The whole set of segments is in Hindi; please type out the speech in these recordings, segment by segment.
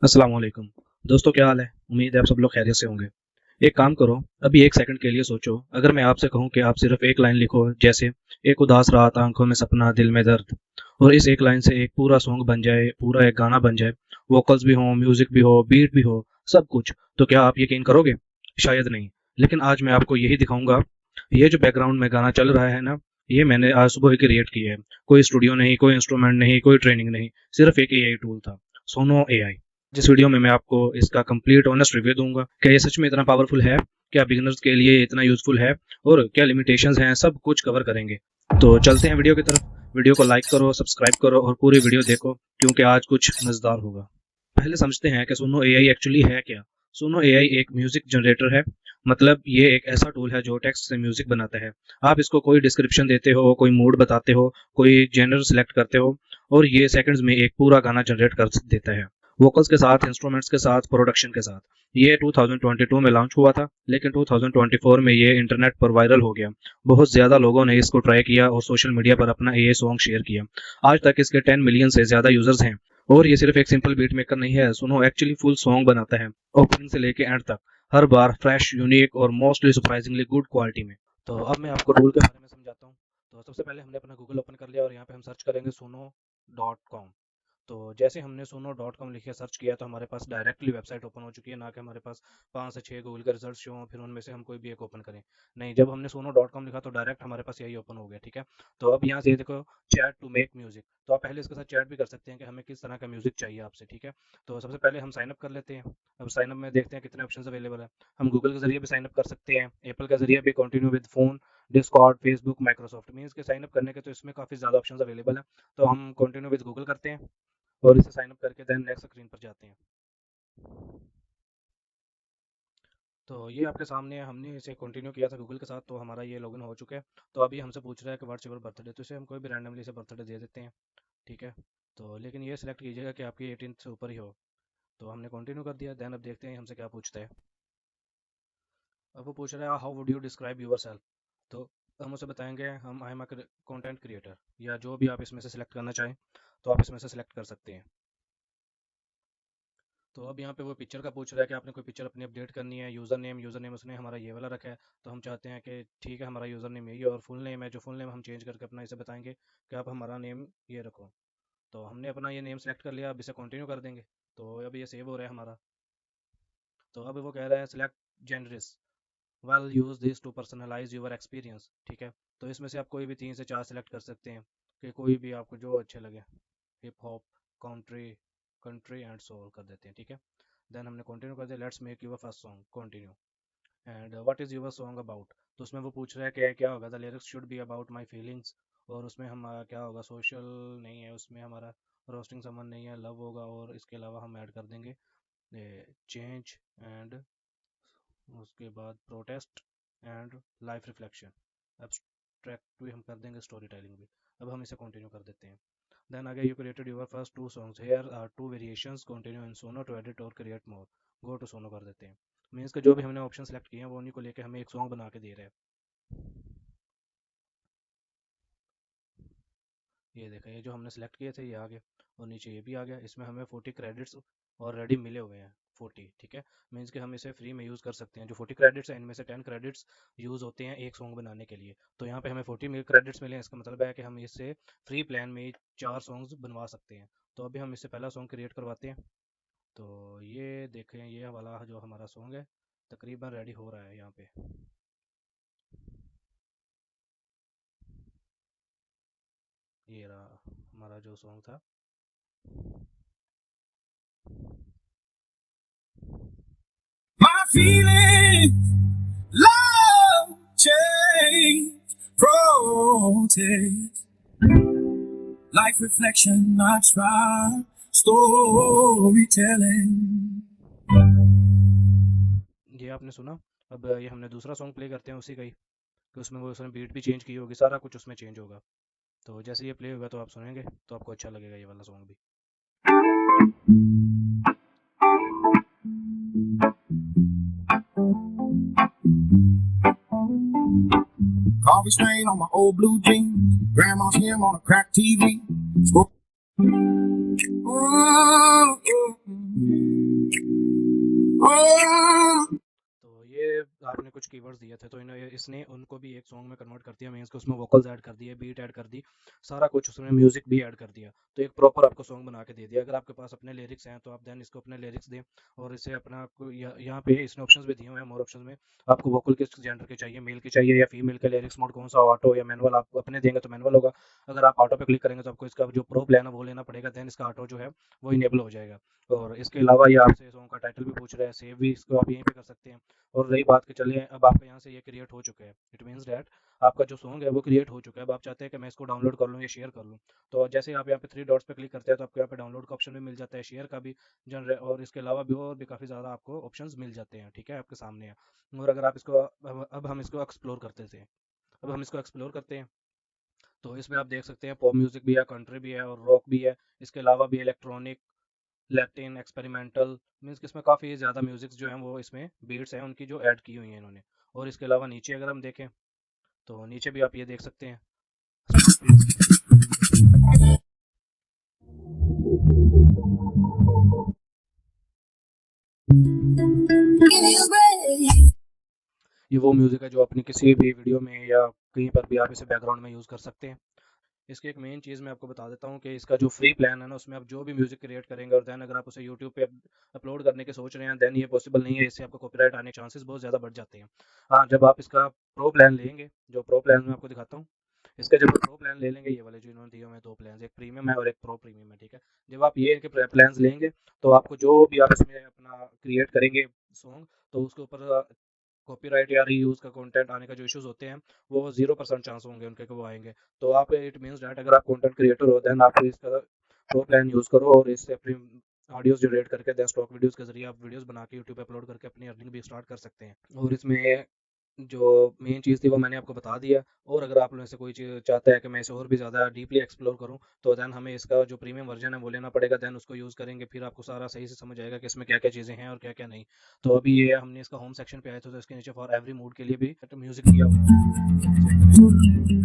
अस्सलाम वालेकुम। दोस्तों क्या हाल है? उम्मीद है आप सब लोग खैरियत से होंगे। एक काम करो, अभी एक सेकंड के लिए सोचो, अगर मैं आपसे कहूँ कि आप सिर्फ एक लाइन लिखो, जैसे एक उदास रात, आंखों में सपना, दिल में दर्द, और इस एक लाइन से एक पूरा सॉन्ग बन जाए, पूरा एक गाना बन जाए, वोकल्स भी हो, म्यूजिक भी हो, बीट भी हो, सब कुछ, तो क्या आप यकीन करोगे? शायद नहीं। लेकिन आज मैं आपको यही दिखाऊंगा। ये जो बैकग्राउंड में गाना चल रहा है ना, ये मैंने आज सुबह ही क्रिएट किया है। कोई स्टूडियो नहीं, कोई इंस्ट्रूमेंट नहीं, कोई ट्रेनिंग नहीं, सिर्फ एक एआई टूल था, सोनो एआई। जिस वीडियो में मैं आपको इसका कंप्लीट ऑनेस्ट रिव्यू दूंगा, क्या ये सच में इतना पावरफुल है, क्या बिगिनर्स के लिए इतना यूजफुल है, और क्या लिमिटेशंस हैं, सब कुछ कवर करेंगे। तो चलते हैं वीडियो की तरफ। वीडियो को लाइक करो, सब्सक्राइब करो और पूरी वीडियो देखो, क्योंकि आज कुछ मजेदार होगा। पहले समझते हैं कि सुनो एआई एक्चुअली है क्या। सुनो एआई एक म्यूजिक जनरेटर है। मतलब ये एक ऐसा टूल है जो टेक्स्ट से म्यूजिक बनाता है। आप इसको कोई डिस्क्रिप्शन देते हो, कोई मूड बताते हो, कोई जेनर सेलेक्ट करते हो, और ये सेकंड्स में एक पूरा गाना जनरेट कर देता है, वोकल्स के साथ, इंस्ट्रूमेंट्स के साथ, प्रोडक्शन के साथ। ये 2022 में लॉन्च हुआ था, लेकिन 2024 में ये इंटरनेट पर वायरल हो गया। बहुत ज़्यादा लोगों ने इसको ट्राई किया और सोशल मीडिया पर अपना ये सॉन्ग शेयर किया। आज तक इसके 10 मिलियन से ज़्यादा यूजर्स हैं। और ये सिर्फ एक सिंपल बीट मेकर नहीं है, सुनो एक्चुअली फुल सॉन्ग बनाता है, ओपनिंग से लेके एंड तक, हर बार फ्रेश, यूनिक और मोस्टली सरप्राइजिंगली गुड क्वालिटी में। तो अब मैं आपको टूल के बारे में समझाता हूँ। तो सबसे पहले हमने अपना गूगल ओपन कर लिया और यहाँ पे हम सर्च करेंगे suno.com। तो जैसे हमने suno.com लिखे सर्च किया तो हमारे पास डायरेक्टली वेबसाइट ओपन हो चुकी है, ना कि हमारे पास 5 से 6 गूगल के रिजल्ट शो हों फिर उनमें से हम कोई भी एक ओपन करें। नहीं, जब हमने suno.com लिखा तो डायरेक्ट हमारे पास यही ओपन हो गया। ठीक है, तो अब यहाँ से ये देखो, चैट टू मेक म्यूजिक। तो आप पहले इसके साथ चैट भी कर सकते हैं कि हमें किस तरह का म्यूजिक चाहिए आपसे। ठीक है, तो सबसे पहले हम साइन अप कर लेते हैं। अब साइन अप में देखते हैं कितने ऑप्शन अवेलेबल है। हम गूगल के जरिए भी साइन अप कर सकते हैं, एप्पल के जरिए भी, continue with phone, Discord, Facebook, Microsoft means के साइन अप करने के तो इसमें काफ़ी ज़्यादा ऑप्शन अवेलेबल है। तो हम कंटिन्यू विद गूगल करते हैं और इसे साइन अप करके देन नेक्स्ट स्क्रीन पर जाते हैं। तो ये आपके सामने है, हमने इसे कंटिन्यू किया था गूगल के साथ, तो हमारा ये लॉगिन हो चुका है। तो अभी हमसे पूछ रहा है कि व्हाट्स योर बर्थडे, तो इसे हम कोई भी रैंडमली से बर्थडे दे देते हैं। ठीक है, तो लेकिन ये सिलेक्ट कीजिएगा कि आपकी 18 से ऊपर ही हो। तो हमने कंटिन्यू कर दिया। देन अब देखते हैं हमसे क्या पूछता है। अब वो पूछ रहा है how would you describe yourself. तो हम उसे बताएंगे हम I am a content creator, या जो भी आप इसमें से सिलेक्ट करना चाहें तो आप इसमें से सिलेक्ट कर सकते हैं। तो अब यहाँ पे वो पिक्चर का पूछ रहा है कि आपने कोई पिक्चर अपनी अपडेट करनी है। यूज़र नेम उसने हमारा ये वाला रखा है, तो हम चाहते हैं कि ठीक है हमारा यूज़र नेम यही है और फुल नेम है, जो फुल नेम हम चेंज करके अपना इसे बताएंगे कि आप हमारा नेम ये रखो। तो हमने अपना ये नेम सेलेक्ट कर लिया, अब इसे कंटिन्यू कर देंगे। तो अब ये सेव हो रहा है हमारा। तो अब वो कह रहा है select genres, we'll use this to personalise your experience. ठीक है, तो इसमें से आप कोई भी 3 से 4 सेलेक्ट कर सकते हैं कि कोई भी आपको जो अच्छे लगे। Hip hop, country, country and soul कर देते हैं। ठीक है, देन हमने कंटिन्यू कर दिया। Let's make your first song, continue. And what is your song about. तो उसमें वो पूछ रहा है कि क्या होगा, the lyrics should be about my feelings. और उसमें हम क्या होगा, सोशल नहीं है उसमें हमारा, रोस्टिंग समन नहीं है, लव होगा। और इसके अलावा हम ऐड कर देंगे चेंज एंड उसके बाद protest and life reflection. Abstract भी हम कर देंगे, स्टोरी टेलिंग भी। अब हम इसे कंटिन्यू कर देते हैं। देन आगे you created your first 2 songs, here are 2 variations, continue in Suno to edit और create more. Go to Suno कर देते हैं। मीन्स के जो भी हमने ऑप्शन सेलेक्ट किए हैं वो उन्हीं को लेके हमें एक सॉन्ग बना के दे रहे हैं। ये देखा, ये जो हमने सेलेक्ट किए थे ये आ गए और नीचे ये भी आ गया। इसमें हमें 40 क्रेडिट्स ऑलरेडी मिले हुए हैं, 40। ठीक है, मीन्स कि हम इसे फ्री में यूज़ कर सकते हैं। जो 40 क्रेडिट्स हैं इनमें से 10 क्रेडिट्स यूज़ होते हैं एक सॉन्ग बनाने के लिए। तो यहाँ पे हमें 40 क्रेडिट्स मिले हैं, इसका मतलब है कि हम इससे फ्री प्लान में 4 सॉन्ग्स बनवा सकते हैं। तो अभी हम इससे पहला सॉन्ग क्रिएट करवाते हैं। तो ये देखें, ये वाला जो हमारा सॉन्ग है तकरीबन रेडी हो रहा है यहाँ पे। ये रहा हमारा जो सॉन्ग था। My feeling, love, change, protest, life reflection, I try, storytelling. ये आपने सुना। अब ये हमने दूसरा सॉन्ग प्ले करते हैं उसी का ही, कि उसमें वो उसने बीट भी चेंज की होगी, सारा कुछ उसमें चेंज होगा। तो जैसे ये प्ले होगा तो आप सुनेंगे तो आपको अच्छा लगेगा ये वाला सॉन्ग भी। Coffee stain on my old blue jeans, grandma's hymn on a cracked TV. Scroll- कुछ कीवर्ड्स दिए थे, तो इसने उनको भी एक सॉन्ग में कन्वर्ट कर दिया। मीन्स कि उसमें वोकल्स ऐड कर दिए, बीट ऐड कर दी, सारा कुछ उसमें म्यूजिक भी ऐड कर दिया, तो एक प्रॉपर आपको सॉन्ग बना के दे दिया। अगर आपके पास अपने लिरिक्स हैं तो आप देन इसको अपने लिरिक्स दें, और इसे अपना यहाँ पे इसने ऑप्शंस भी दिए हुए हैं। मोर ऑप्शंस में आपको वोकल किस जेंडर के चाहिए, मेल के चाहिए या फीमेल के, लिरिक्स मोड कौन सा, ऑटो या मैनुअल, आप अपने देंगे तो मैनुअल होगा। अगर आप ऑटो पे क्लिक करेंगे तो आपको इसका जो प्रो प्लान है वो लेना पड़ेगा, देन इसका ऑटो जो है वो इनेबल हो जाएगा। और इसके अलावा ये आपसे सॉन्ग का टाइटल भी पूछ रहा है, सेव भी इसको आप यहीं पे कर सकते हैं। और रही बात कि चलिए अब आपका यहाँ से ये क्रिएट हो चुका है, इट मीन्स डैट आपका जो सॉन्ग है वो क्रिएट हो चुका है। अब आप चाहते हैं कि मैं इसको डाउनलोड कर लूँ या शेयर कर लूँ, तो जैसे ही आप यहाँ पे थ्री डॉट्स पे क्लिक करते हैं तो आपको यहाँ पे डाउनलोड का ऑप्शन भी मिल जाता है, शेयर का भी, जनरे और इसके अलावा भी और भी काफ़ी ज़्यादा आपको ऑप्शंस मिल जाते हैं। ठीक है, आपके सामने है। और अगर आप इसको अब हम इसको एक्सप्लोर करते थे, अब हम इसको एक्सप्लोर करते हैं, तो इसमें आप देख सकते हैं पॉप म्यूजिक भी है, कंट्री भी है और रॉक भी है। इसके अलावा भी इलेक्ट्रॉनिक, लैटिन, एक्सपेरिमेंटल, मीन्स कि इसमें काफ़ी ज़्यादा म्यूजिक्स जो हैं वो इसमें बीट्स हैं उनकी जो ऐड की हुई हैं इन्होंने। और इसके अलावा नीचे अगर हम देखें तो नीचे भी आप ये देख सकते हैं। ये वो म्यूजिक है जो अपनी किसी भी वीडियो में या कहीं पर भी आप इसे बैकग्राउंड में यूज़ कर सकते हैं। इसकी एक मेन चीज़ मैं आपको बता देता हूँ कि इसका जो फ्री प्लान है ना, उसमें आप जो भी म्यूज़िक क्रिएट करेंगे और देन अगर आप उसे यूट्यूब पे अपलोड करने के सोच रहे हैं, देन ये पॉसिबल नहीं है, इससे आपको कॉपीराइट आने के चांसेस बहुत ज़्यादा बढ़ जाते हैं। हाँ, जब आप इसका प्रो प्लान लेंगे, जो प्रो प्लान मैं आपको दिखाता हूँ, इसका जब आप प्रो प्लान ले लेंगे, ये वाले जो इन्होंने दिए हुए हैं दो प्लान, एक प्रीमियम है और एक प्रो प्रीमियम है, ठीक है। जब आप ये इनके प्लान्स लेंगे तो आपको जो भी आप इसमें अपना क्रिएट करेंगे सॉन्ग, तो उसके ऊपर कॉपीराइट या रीयूज़ का कंटेंट आने का जो इश्यूज़ होते हैं, वो 0% चांस होंगे उनके कि वो आएँगे। तो आप, इट मीन्स दैट अगर आप कंटेंट क्रिएटर हो, देन आप इसका प्रो प्लान यूज़ करो और इससे अपनी ऑडियोज़ जनरेट करके देन स्टॉक वीडियोज़ के ज़रिए आप वीडियोज़ बना के यूट्यूब पे अपलोड करके अपनी अर्निंग भी स्टार्ट कर सकते हैं। और इसमें जो मेन चीज़ थी वो मैंने आपको बता दिया। और अगर आप लोगों से कोई चीज़ चाहता है कि मैं इसे और भी ज़्यादा डीपली एक्सप्लोर करूँ, तो देन हमें इसका जो प्रीमियम वर्जन है वो लेना पड़ेगा, देन उसको यूज़ करेंगे, फिर आपको सारा सही से समझ आएगा कि इसमें क्या-क्या चीज़ें हैं और क्या-क्या नहीं। तो अभी ये हमने इसका होम सेक्शन पे आए थे, तो इसके नीचे फॉर एवरी मूड के लिए भी म्यूज़िक दिया हुआ है। चेक करें।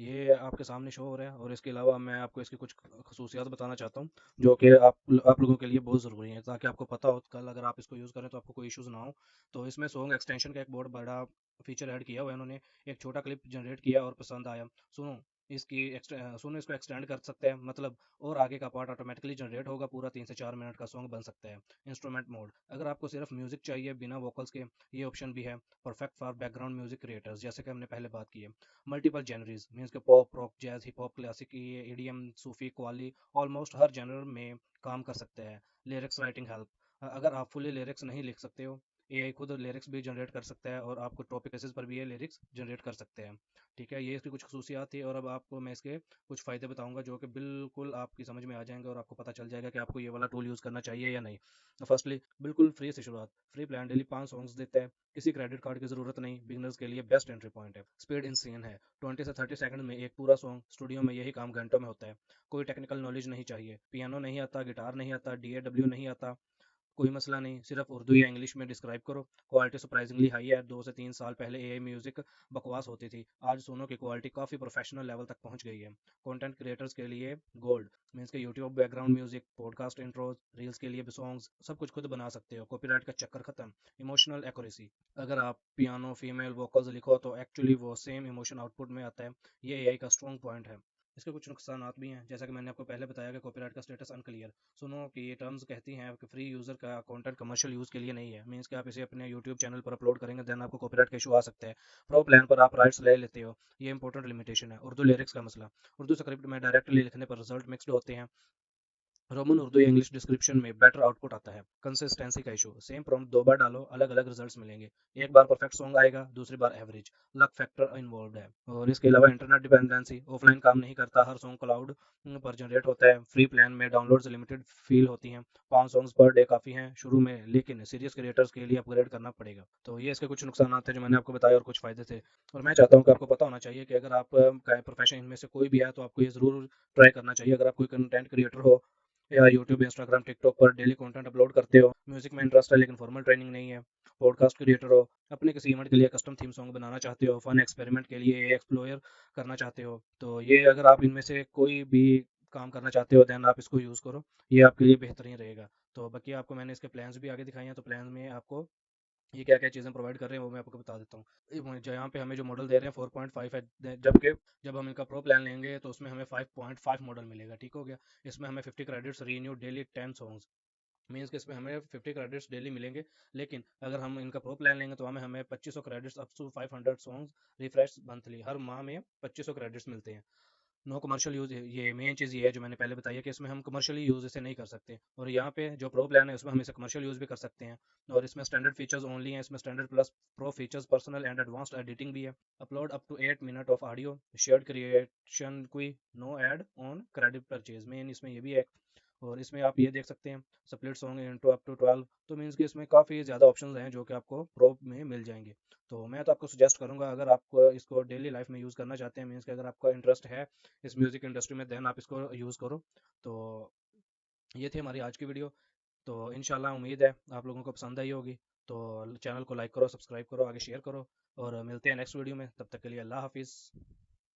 ये आपके सामने शो हो रहा है। और इसके अलावा मैं आपको इसकी कुछ खसूसियात बताना चाहता हूँ, जो कि आप लोगों के लिए बहुत ज़रूरी है, ताकि आपको पता हो कल अगर आप इसको यूज़ करें तो आपको कोई इश्यूज़ ना हो। तो इसमें सॉन्ग एक्सटेंशन का एक बहुत बड़ा फीचर ऐड किया हुआ है इन्होंने। एक छोटा क्लिप जनरेट किया और पसंद आया, सुनो सुनो इसको एक्सटेंड कर सकते हैं, मतलब और आगे का पार्ट ऑटोमेटिकली जनरेट होगा, पूरा 3 से 4 मिनट का सॉन्ग बन सकता है। इंस्ट्रूमेंट मोड, अगर आपको सिर्फ म्यूजिक चाहिए बिना वोकल्स के, ये ऑप्शन भी है। Perfect for background music creators, जैसे कि हमने पहले बात की है। मल्टीपल जनरीज, मीन्स के pop, rock, jazz, hip hop, classic, EDM, सूफी, क्वाली, ऑलमोस्ट हर जनर में काम कर सकते हैं। लिरिक्स राइटिंग हेल्प, अगर आप फुली लिरिक्स नहीं लिख सकते हो, एआई खुद लिरिक्स भी जनरेट कर सकता है और आपको टॉपिक बेसिस पर भी ये लिरिक्स जनरेट कर सकते हैं। ठीक है, ये इसकी कुछ खसूसियात थी। और अब आपको मैं इसके कुछ फ़ायदे बताऊंगा जो कि बिल्कुल आपकी समझ में आ जाएंगे और आपको पता चल जाएगा कि आपको ये वाला टूल यूज़ करना चाहिए या नहीं। फर्स्टली, बिल्कुल फ्री से शुरुआत, फ्री प्लान डेली 5 सॉन्ग्स देता है, किसी क्रेडिट कार्ड की ज़रूरत नहीं, बिगनर्स के लिए बेस्ट एंट्री पॉइंट है। स्पीड इंसेन है, 20 से 30 सेकंड में एक पूरा सॉन्ग, स्टूडियो में यही काम घंटों में होता है। कोई टेक्निकल नॉलेज नहीं चाहिए, पियानो नहीं आता, गिटार नहीं आता, डीएडब्ल्यू नहीं आता, कोई मसला नहीं, सिर्फ उर्दू या इंग्लिश में डिस्क्राइब करो। क्वालिटी सरप्राइजिंगली हाई है, 2 से 3 साल पहले एआई म्यूजिक बकवास होती थी, आज सुनो की क्वालिटी काफ़ी प्रोफेशनल लेवल तक पहुंच गई है। कंटेंट क्रिएटर्स के लिए गोल्ड, मीन्स के YouTube background music, podcast intros, reels के लिए भी सॉन्ग्स, सब कुछ खुद बना सकते हो, कॉपीराइट का चक्कर खत्म। इमोशनल एक्यूरेसी, अगर आप पियानो फीमेल वोकल्स लिखो तो एक्चुअली वो सेम इमोशन आउटपुट में आता है, ये एआई का स्ट्रॉन्ग पॉइंट है। इसके कुछ नुकसानात भी हैं, जैसा कि मैंने आपको पहले बताया कि कॉपीराइट का स्टेटस अनक्लियर। सुनो कि ये टर्म्स कहती हैं कि फ्री यूज़र का कंटेंट कमर्शियल यूज़ के लिए नहीं है, मीन्स कि आप इसे अपने यूट्यूब चैनल पर अपलोड करेंगे देन आपको कॉपीराइट का इशू आ सकता है। प्रो प्लान पर आप राइट्स ले लेते हो, ये इंपॉर्टेंट लिमिटेशन है। उर्दू लिरिक्स का मसला, उर्दू स्क्रिप्ट में डायरेक्टली लिखने पर रिजल्ट मिक्सड होते हैं, रोमन उर्दू या इंग्लिश डिस्क्रिप्शन में बेटर आउटपुट आता है। कंसिस्टेंसी का इशू, सेम प्रॉम्प्ट 2 बार डालो, अलग अलग रिजल्ट्स मिलेंगे, एक बार परफेक्ट सॉन्ग आएगा, दूसरी बार एवरेज। लक फैक्टर इन्वॉल्व है। और इसके अलावा इंटरनेट डिपेंडेंसी, ऑफलाइन काम नहीं करता, हर सॉन्ग क्लाउड पर जनरेट होता है। फ्री प्लान में डाउनलोड्स लिमिटेड फील होती हैं, 5 सॉन्ग्स पर डे काफ़ी हैं शुरू में, लेकिन सीरियस क्रिएटर्स के लिए अपग्रेड करना पड़ेगा। तो ये इसके कुछ नुकसान थे जो मैंने आपको बताया और कुछ फ़ायदे थे। और मैं चाहता हूँ कि आपको पता होना चाहिए कि अगर आप का प्रोफेशन इनमें से कोई भी है तो आपको ये ज़रूर ट्राई करना चाहिए। अगर आप कोई कंटेंट क्रिएटर हो या यूट्यूब, इंस्टाग्राम, टिकटॉक पर डेली कंटेंट अपलोड करते हो, म्यूजिक में इंटरेस्ट है लेकिन फॉर्मल ट्रेनिंग नहीं है, पॉडकास्ट क्रिएटर हो, अपने किसी इवेंट के लिए कस्टम थीम सॉन्ग बनाना चाहते हो, फन एक्सपेरिमेंट के लिए एक्सप्लोर करना चाहते हो, तो ये अगर आप इनमें से कोई भी काम करना चाहते हो देन आप इसको यूज़ करो, ये आपके लिए बेहतरीन रहेगा। तो बाकी आपको मैंने इसके प्लान्स भी आगे दिखाए हैं, तो प्लान में आपको ये क्या क्या चीज़ें प्रोवाइड कर रहे हैं वो मैं आपको बता देता हूँ। यहाँ पे हमें जो मॉडल दे रहे हैं 4.5 है, जबकि जब हम इनका प्रो प्लान लेंगे तो उसमें हमें 5.5 मॉडल मिलेगा, ठीक हो गया। इसमें हमें 50 credits renew daily 10 songs, means कि इसमें हमें 50 क्रेडिट्स डेली मिलेंगे। लेकिन अगर हम इनका प्रो प्लान लेंगे तो हमें हमें 2500 credits up to 500 songs refresh monthly, हर माह में 2500 क्रेडिट्स मिलते हैं। नो कमर्शियल यूज़, ये मेन चीज़ ये है जो मैंने पहले बताई है कि इसमें हम कमर्शियली यूज़ इसे नहीं कर सकते, और यहाँ पे जो प्रो प्लान है उसमें हम इसे कमर्शियल यूज़ भी कर सकते हैं। और इसमें स्टैंडर्ड फीचर्स ओनली हैं, इसमें standard plus pro features, personal and advanced editing भी है, upload up to 8 minute of audio, shared creation कोई, no add on credit purchase, main इसमें ये भी है। और इसमें आप ये देख सकते हैं split song into up to 12, तो मीन्स कि इसमें काफ़ी ज़्यादा ऑप्शंस हैं जो कि आपको प्रो में मिल जाएंगे। तो मैं तो आपको सजेस्ट करूंगा, अगर आप इसको डेली लाइफ में यूज़ करना चाहते हैं, मीन्स कि अगर आपका इंटरेस्ट है इस म्यूज़िक इंडस्ट्री में, देन आप इसको यूज़ करो। तो ये थी हमारी आज की वीडियो। तो इंशाल्लाह उम्मीद है आप लोगों को पसंद आई होगी। तो चैनल को लाइक करो, सब्सक्राइब करो, आगे शेयर करो, और मिलते हैं नेक्स्ट वीडियो में। तब तक के लिए अल्लाह हाफिज़।